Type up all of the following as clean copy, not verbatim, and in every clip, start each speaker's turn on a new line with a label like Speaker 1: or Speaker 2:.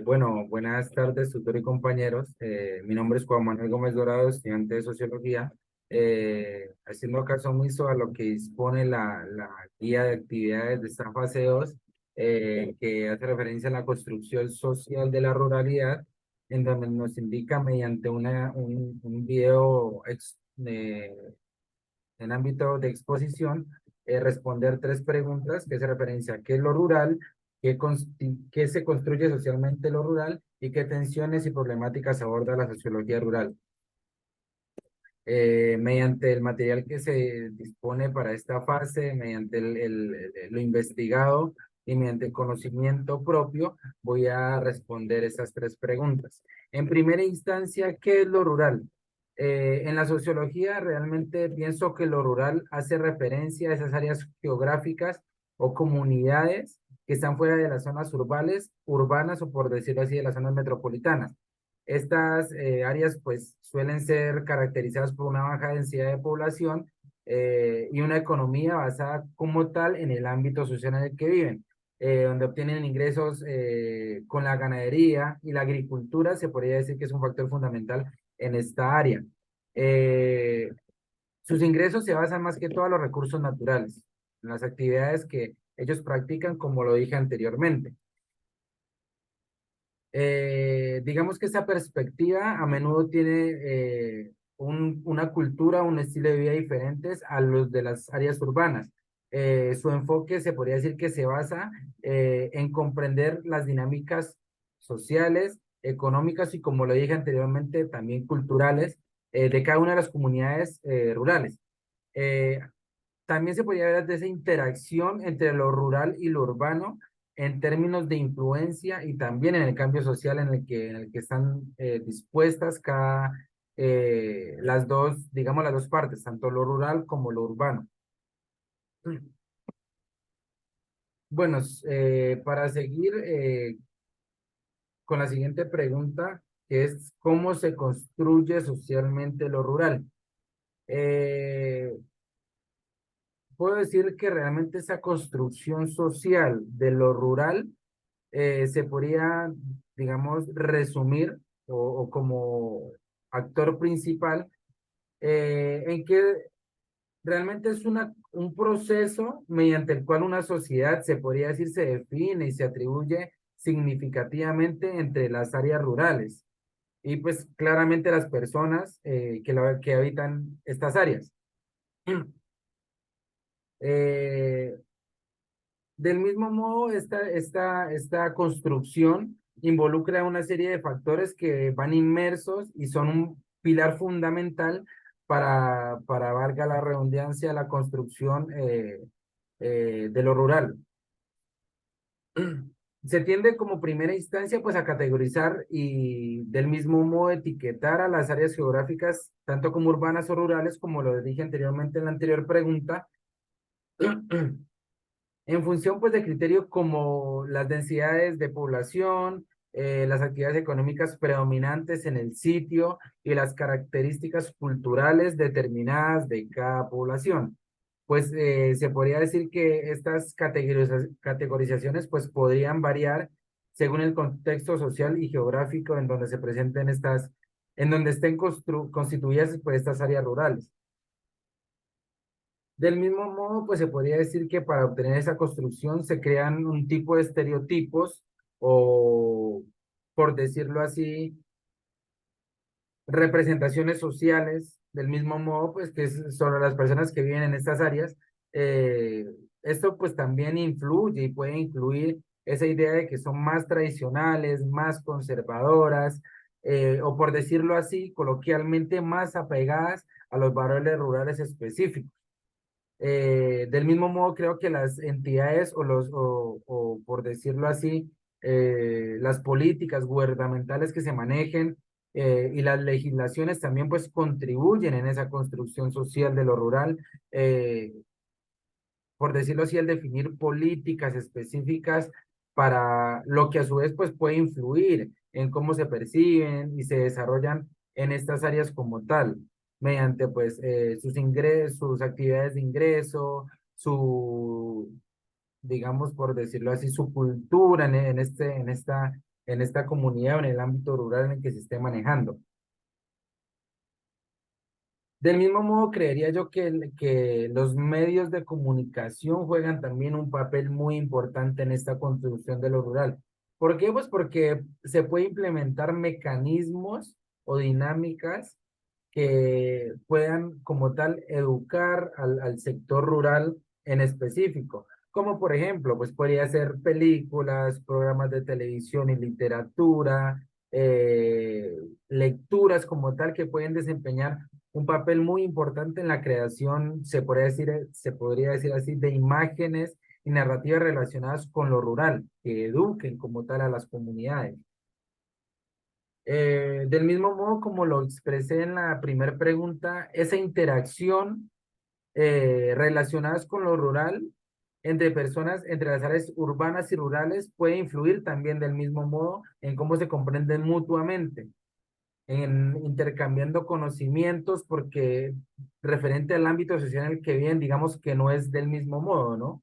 Speaker 1: Bueno, buenas tardes, tutor y compañeros. Mi nombre es Juan Manuel Gómez Dorado, estudiante de Sociología. Haciendo caso omiso a lo que dispone la guía de actividades de esta fase 2, que hace referencia a la construcción social de la ruralidad, en donde nos indica mediante un video en ámbito de exposición, responder tres preguntas que se referencia a qué es lo rural, qué se construye socialmente lo rural y qué tensiones y problemáticas aborda la sociología rural. Mediante el material que se dispone para esta fase, mediante lo investigado y mediante el conocimiento propio, voy a responder estas tres preguntas. En primera instancia, ¿qué es lo rural? En la sociología realmente pienso que lo rural hace referencia a esas áreas geográficas o comunidades que están fuera de las zonas urbanas o por decirlo así, de las zonas metropolitanas. Estas áreas pues suelen ser caracterizadas por una baja densidad de población y una economía basada como tal en el ámbito social en el que viven, donde obtienen ingresos con la ganadería y la agricultura, se podría decir que es un factor fundamental en esta área. Eh, Sus ingresos se basan más que todo en los recursos naturales, en las actividades que ellos practican, como lo dije anteriormente. Digamos que esa perspectiva a menudo tiene una cultura, un estilo de vida diferentes a los de las áreas urbanas. Su enfoque se podría decir que se basa en comprender las dinámicas sociales, económicas y, como lo dije anteriormente, también culturales de cada una de las comunidades rurales. Eh, También se podría ver de esa interacción entre lo rural y lo urbano en términos de influencia y también en el cambio social en el que están dispuestas las dos, digamos, las dos partes, tanto lo rural como lo urbano. Bueno, para seguir con la siguiente pregunta, que es ¿cómo se construye socialmente lo rural? Eh, Puedo decir que realmente esa construcción social de lo rural se podría, digamos, resumir o como actor principal en que realmente es un proceso mediante el cual una sociedad, se podría decir, se define y se atribuye significativamente entre las áreas rurales y pues claramente las personas que habitan estas áreas. Eh, Del mismo modo, esta construcción involucra una serie de factores que van inmersos y son un pilar fundamental valga la redundancia, la construcción de lo rural. Se tiende como primera instancia pues a categorizar y del mismo modo etiquetar a las áreas geográficas, tanto como urbanas o rurales, como lo dije anteriormente en la anterior pregunta, en función pues de criterios como las densidades de población, las actividades económicas predominantes en el sitio y las características culturales determinadas de cada población. Pues se podría decir que estas categorizaciones pues podrían variar según el contexto social y geográfico en donde se presenten en donde estén constituidas pues estas áreas rurales. Del mismo modo, pues se podría decir que para obtener esa construcción se crean un tipo de estereotipos o, por decirlo así, representaciones sociales, del mismo modo, pues que es sobre las personas que viven en estas áreas. Eh, Esto pues también influye y puede incluir esa idea de que son más tradicionales, más conservadoras, o por decirlo así, coloquialmente, más apegadas a los valores rurales específicos. Del mismo modo, creo que las entidades o por decirlo así, las políticas gubernamentales que se manejen y las legislaciones también pues contribuyen en esa construcción social de lo rural. eh, por decirlo así, el definir políticas específicas para lo que a su vez pues puede influir en cómo se perciben y se desarrollan en estas áreas como tal, mediante pues sus ingresos, sus actividades de ingreso, su, digamos por decirlo así, su cultura en esta en esta comunidad o en el ámbito rural en el que se esté manejando. Del mismo modo, creería yo que los medios de comunicación juegan también un papel muy importante en esta construcción de lo rural. ¿Por qué? Pues porque se puede implementar mecanismos o dinámicas que puedan como tal educar al sector rural en específico. Como por ejemplo, pues podría ser películas, programas de televisión y literatura, lecturas como tal que pueden desempeñar un papel muy importante en la creación, se podría decir así, de imágenes y narrativas relacionadas con lo rural, que eduquen como tal a las comunidades. Del mismo modo como lo expresé en la primera pregunta, esa interacción relacionadas con lo rural entre personas, entre las áreas urbanas y rurales, puede influir también del mismo modo en cómo se comprenden mutuamente, en intercambiando conocimientos, porque referente al ámbito social en el que viven, digamos que no es del mismo modo, ¿no?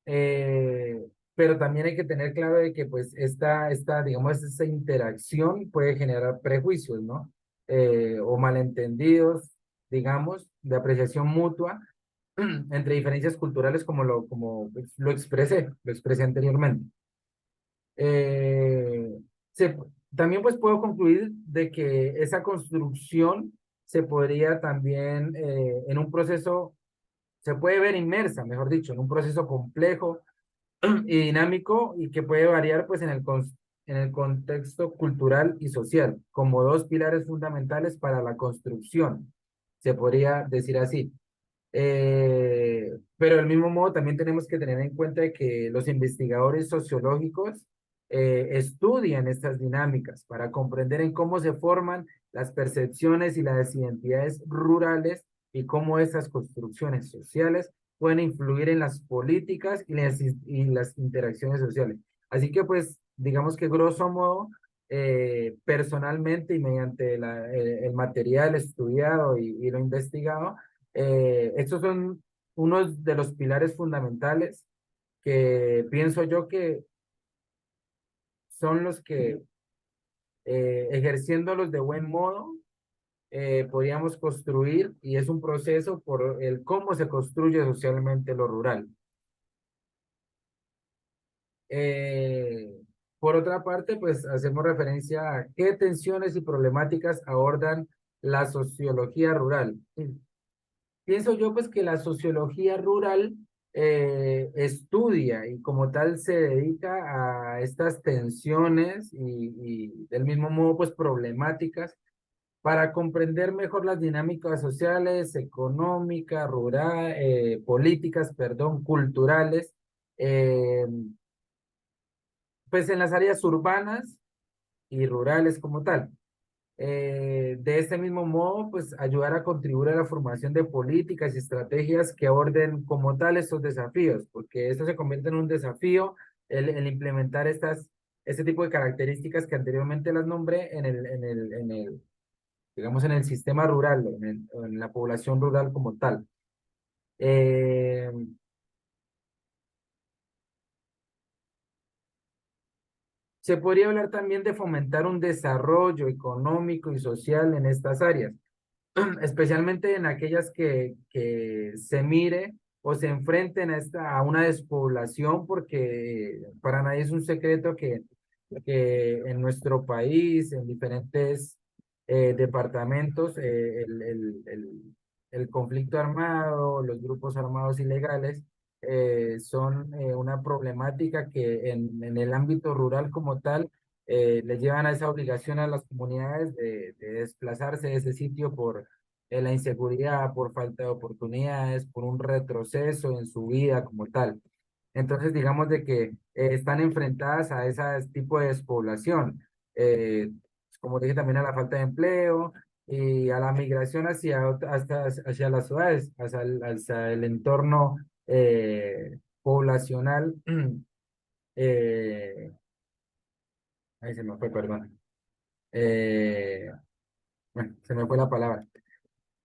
Speaker 1: Pero también hay que tener claro de que pues digamos, esta interacción puede generar prejuicios, ¿no? O malentendidos, digamos, de apreciación mutua entre diferencias culturales como pues, lo expresé anteriormente. Eh, se, también pues puedo concluir de que esa construcción se podría también en un proceso, se puede ver inmersa, mejor dicho, en un proceso complejo y dinámico y que puede variar pues en el contexto cultural y social, como dos pilares fundamentales para la construcción, se podría decir así. Pero del mismo modo también tenemos que tener en cuenta de que los investigadores sociológicos estudian estas dinámicas para comprender en cómo se forman las percepciones y las identidades rurales y cómo estas construcciones sociales pueden influir en las políticas y las interacciones sociales. Así que pues digamos que grosso modo, personalmente y mediante el material estudiado y lo investigado, estos son unos de los pilares fundamentales que pienso yo que son los que, ejerciéndolos de buen modo, podríamos construir, y es un proceso por el cómo se construye socialmente lo rural. Eh, por otra parte, pues hacemos referencia a qué tensiones y problemáticas abordan la sociología rural. Pienso yo pues que la sociología rural estudia y como tal se dedica a estas tensiones y del mismo modo pues problemáticas para comprender mejor las dinámicas sociales, económicas, rural, políticas, perdón, culturales, eh, pues en las áreas urbanas y rurales como tal. De este mismo modo, pues ayudar a contribuir a la formación de políticas y estrategias que aborden como tal estos desafíos, porque esto se convierte en un desafío el implementar este tipo de características que anteriormente las nombré digamos, en el sistema rural, en la población rural como tal. Eh, Se podría hablar también de fomentar un desarrollo económico y social en estas áreas, especialmente en aquellas que se mire o se enfrenten a una despoblación, porque para nadie es un secreto que en nuestro país, en diferentes departamentos, el conflicto armado, los grupos armados ilegales, son una problemática que en el ámbito rural como tal, le llevan a esa obligación a las comunidades de desplazarse de ese sitio por la inseguridad, por falta de oportunidades, por un retroceso en su vida como tal. Entonces, digamos de que están enfrentadas a ese tipo de despoblación, eh, como dije también a la falta de empleo y a la migración hacia las ciudades, hacia el entorno poblacional. eh, Ahí se me fue, perdón. Eh, bueno, se me fue la palabra.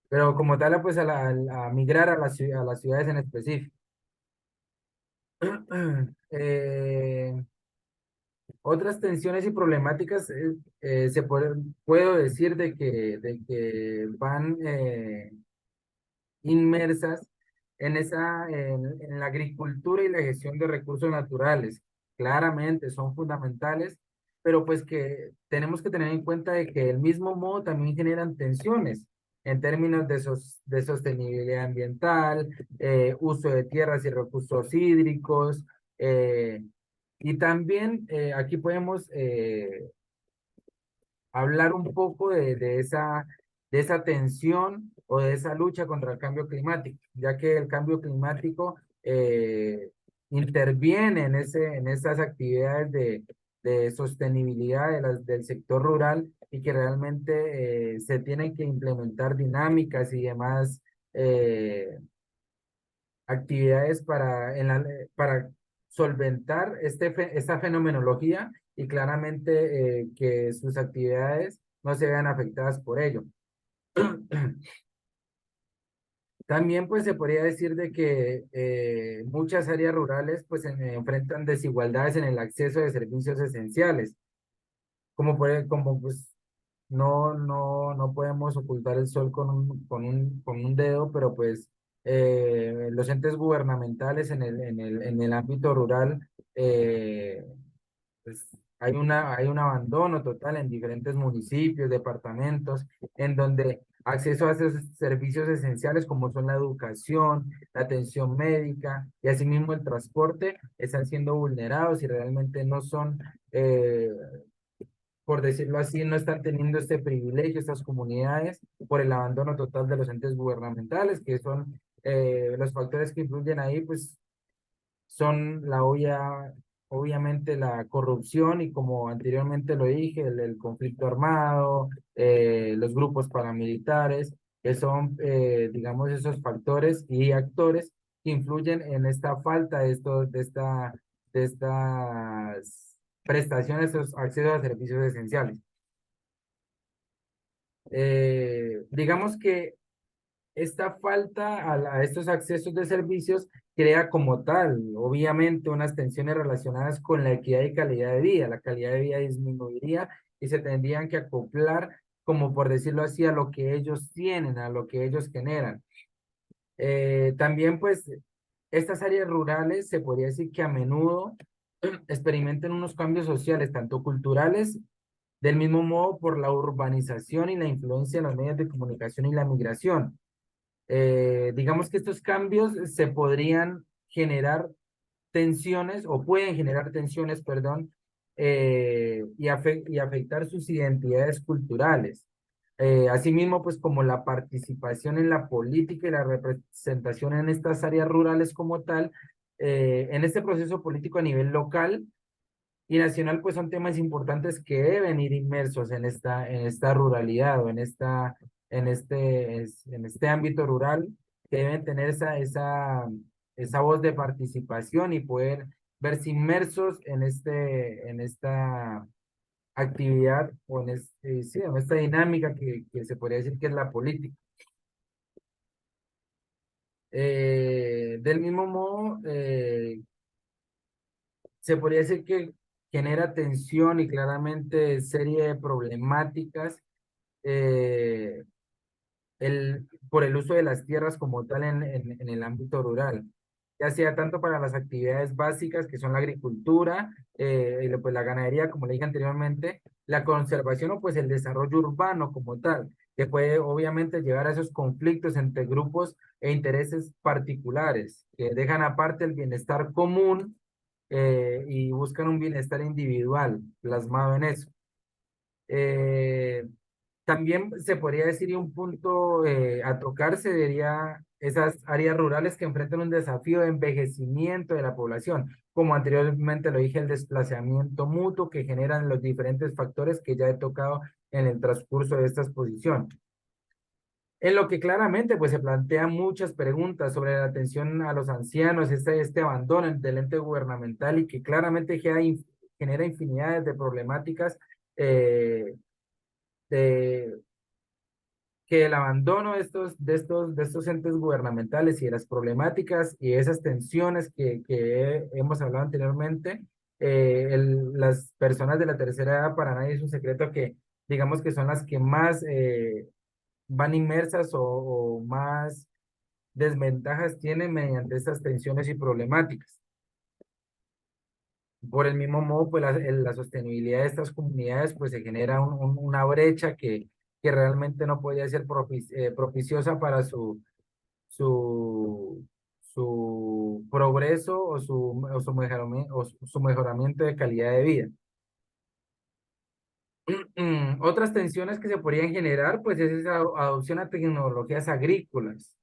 Speaker 1: Pero como tal, pues a migrar a las ciudades en específico. Eh, Otras tensiones y problemáticas puedo decir de que van inmersas en la agricultura y la gestión de recursos naturales. Claramente son fundamentales, pero pues que tenemos que tener en cuenta de que del mismo modo también generan tensiones en términos de sostenibilidad ambiental, uso de tierras y recursos hídricos, y también aquí podemos hablar un poco de esa tensión o de esa lucha contra el cambio climático, ya que el cambio climático interviene en esas actividades de sostenibilidad del sector rural y que realmente se tienen que implementar dinámicas y demás actividades para solventar esta fenomenología y claramente que sus actividades no se vean afectadas por ello. También pues se podría decir de que muchas áreas rurales pues enfrentan desigualdades en el acceso de servicios esenciales, como pues no podemos ocultar el sol con un dedo, pero pues los entes gubernamentales en el ámbito rural, pues hay un abandono total en diferentes municipios, departamentos, en donde acceso a esos servicios esenciales como son la educación, la atención médica y asimismo el transporte, están siendo vulnerados y realmente no son por decirlo así, no están teniendo este privilegio estas comunidades por el abandono total de los entes gubernamentales, que son los factores que influyen ahí, pues son obviamente la corrupción y como anteriormente lo dije, el conflicto armado, los grupos paramilitares, que son, digamos, esos factores y actores que influyen en esta falta de estas prestaciones, estos accesos a servicios esenciales. Digamos que esta falta a estos accesos de servicios crea como tal, obviamente, unas tensiones relacionadas con la equidad y calidad de vida. La calidad de vida disminuiría y se tendrían que acoplar, como por decirlo así, a lo que ellos tienen, a lo que ellos generan. También, pues, estas áreas rurales se podría decir que a menudo experimentan unos cambios sociales, tanto culturales, del mismo modo por la urbanización y la influencia de los medios de comunicación y la migración. Digamos que estos cambios se podrían generar tensiones o pueden generar tensiones, perdón, y afectar sus identidades culturales. Asimismo, pues como la participación en la política y la representación en estas áreas rurales como tal, en este proceso político a nivel local y nacional, pues son temas importantes que deben ir inmersos en esta ruralidad o en este ámbito rural, que deben tener esa voz de participación y poder verse inmersos en esta actividad o sí, en esta dinámica que se podría decir que es la política. Del mismo modo, se podría decir que genera tensión y claramente serie de problemáticas eh, por el uso de las tierras como tal en el ámbito rural, ya sea tanto para las actividades básicas que son la agricultura, pues la ganadería, como le dije anteriormente, la conservación o pues el desarrollo urbano como tal, que puede obviamente llevar a esos conflictos entre grupos e intereses particulares, que dejan aparte el bienestar común y buscan un bienestar individual plasmado en eso. Eh, También se podría decir y un punto a tocar sería esas áreas rurales que enfrentan un desafío de envejecimiento de la población, como anteriormente lo dije, el desplazamiento mutuo que generan los diferentes factores que ya he tocado en el transcurso de esta exposición. En lo que claramente pues se plantean muchas preguntas sobre la atención a los ancianos, este abandono del ente gubernamental y que claramente genera infinidades de problemáticas eh, de, que el abandono de estos entes gubernamentales y de las problemáticas y esas tensiones que hemos hablado anteriormente, las personas de la tercera edad, para nadie es un secreto que, digamos que son las que más van inmersas o más desventajas tienen mediante estas tensiones y problemáticas. Por el mismo modo, pues la sostenibilidad de estas comunidades, pues se genera una brecha que realmente no podía ser propiciosa para su, su progreso o su mejoramiento de calidad de vida. Otras tensiones que se podrían generar, pues es esa adopción a tecnologías agrícolas.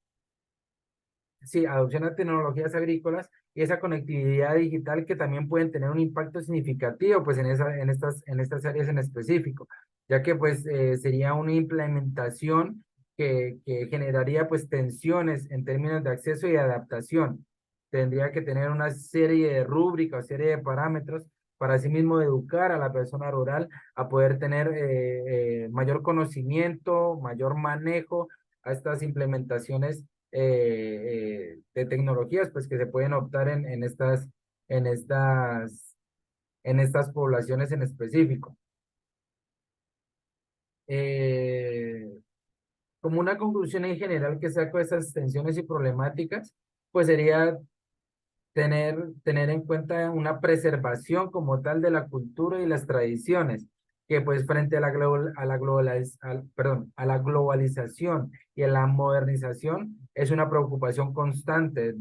Speaker 1: Sí, adopción a tecnologías agrícolas y esa conectividad digital que también pueden tener un impacto significativo pues en estas áreas en específico, ya que pues sería una implementación que generaría pues tensiones en términos de acceso y adaptación. Tendría que tener una serie de rúbricas, serie de parámetros para asimismo educar a la persona rural a poder tener mayor conocimiento, mayor manejo a estas implementaciones de tecnologías pues que se pueden optar en estas, en estas poblaciones en específico. Eh, Como una conclusión en general que saco de esas tensiones y problemáticas, pues sería tener en cuenta una preservación como tal de la cultura y las tradiciones, que pues frente a a la globalización y a la modernización es una preocupación constante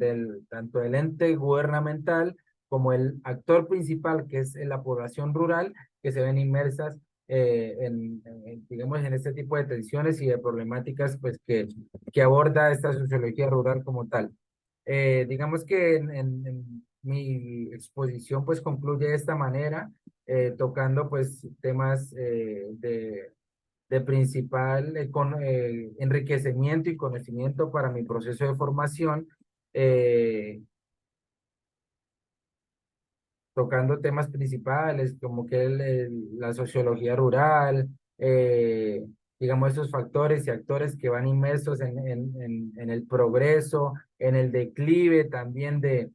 Speaker 1: tanto del ente gubernamental como el actor principal, que es la población rural, que se ven inmersas digamos, en este tipo de tensiones y de problemáticas pues que aborda esta sociología rural como tal. Digamos que en mi exposición pues concluye de esta manera, tocando pues temas de principal enriquecimiento y conocimiento para mi proceso de formación, eh, tocando temas principales como que la sociología rural, digamos esos factores y actores que van inmersos en el progreso, en el declive también de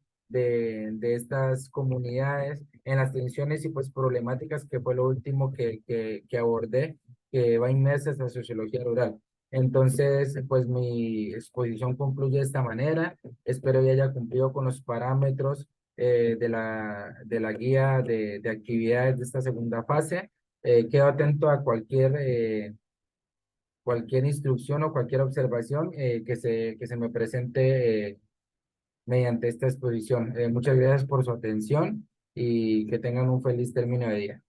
Speaker 1: estas comunidades, en las tensiones y pues problemáticas que fue lo último que abordé, que va inmersa esta sociología rural. Entonces, pues mi exposición concluye de esta manera. Espero que haya cumplido con los parámetros de la guía de actividades de esta segunda fase. Quedo atento a cualquier instrucción o cualquier observación que se me presente mediante esta exposición. Muchas gracias por su atención y que tengan un feliz término de día.